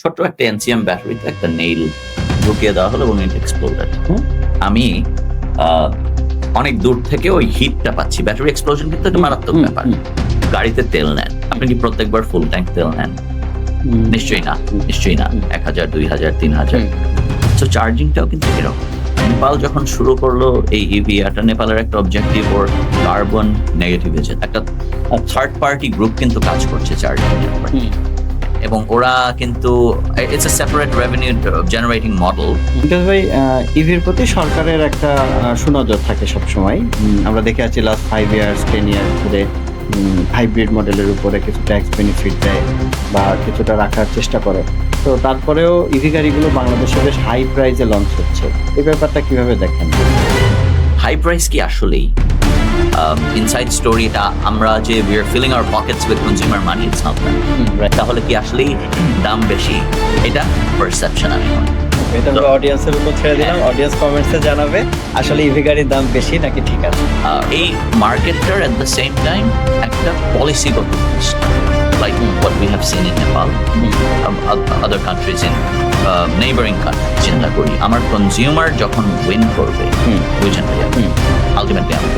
ছোট্ট একটা এনসিএম ব্যাটারিতে একটা নেইল ঢুকিয়ে দেওয়া হলো এবং ইট এক্সপ্লোডেড। আমি অনেক দূর থেকে ওই হিটটা পাচ্ছি। ব্যাটারি এক্সপ্লোশন কিন্তু একটা মারাত্মক ব্যাপার। গাড়িতে তেল নেন, আপনি কি প্রত্যেকবার ফুল ট্যাঙ্ক তেল নেন? নিশ্চয়ই না, নিশ্চয়ই না। 1000, 2000, 3000। সো চার্জিংটাও কিন্তু এরকম। নেপাল যখন শুরু করলো এই ইভি, এটা নেপালের একটা অবজেক্টিভ ওর কার্বন নেগেটিভ এজেন্ট, একটা থার্ড পার্টি গ্রুপ কিন্তু কাজ করছে চার্জিং এর উপর, এবং ওরা কিন্তু it's a separate revenue generating model. Because ভাই ইভির প্রতি সরকারের একটা সুনজর থাকে সবসময়। আমরা দেখে আছি লাস্ট 5 ইয়ার্স 10 ইয়ার্স ধরে হাইব্রিড মডেলের উপরে কিছু ট্যাক্স বেনিফিট দেয় বা কিছুটা রাখার চেষ্টা করে। তো তারপরেও ইভি গাড়িগুলো বাংলাদেশে বেশ হাই প্রাইসে লঞ্চ হচ্ছে, এই ব্যাপারটা কিভাবে দেখেন? হাই প্রাইস কি আসলেই ইনসাইড স্টোরিটা আমরা যে we are filling our pockets with consumer money, it's not that. তাহলে কি আসলেই দাম বেশি? এটা পারসেপশন। আমি এটা আমরা অডিয়েন্সের উপর ছেড়ে দিলাম, অডিয়েন্স কমেন্টসে জানাবে আসলে ইভি গাড়ির দাম বেশি নাকি ঠিক আছে। এই মার্কেটটার এট দ্য সেম টাইম একটা পলিসিগত like what we have seen in Nepal, other countries in neighboring countries. চিন্তা করি আমার কনজিউমার যখন উইন করবে, বুঝেন ভাইয়া, আলটিমেটলি আমি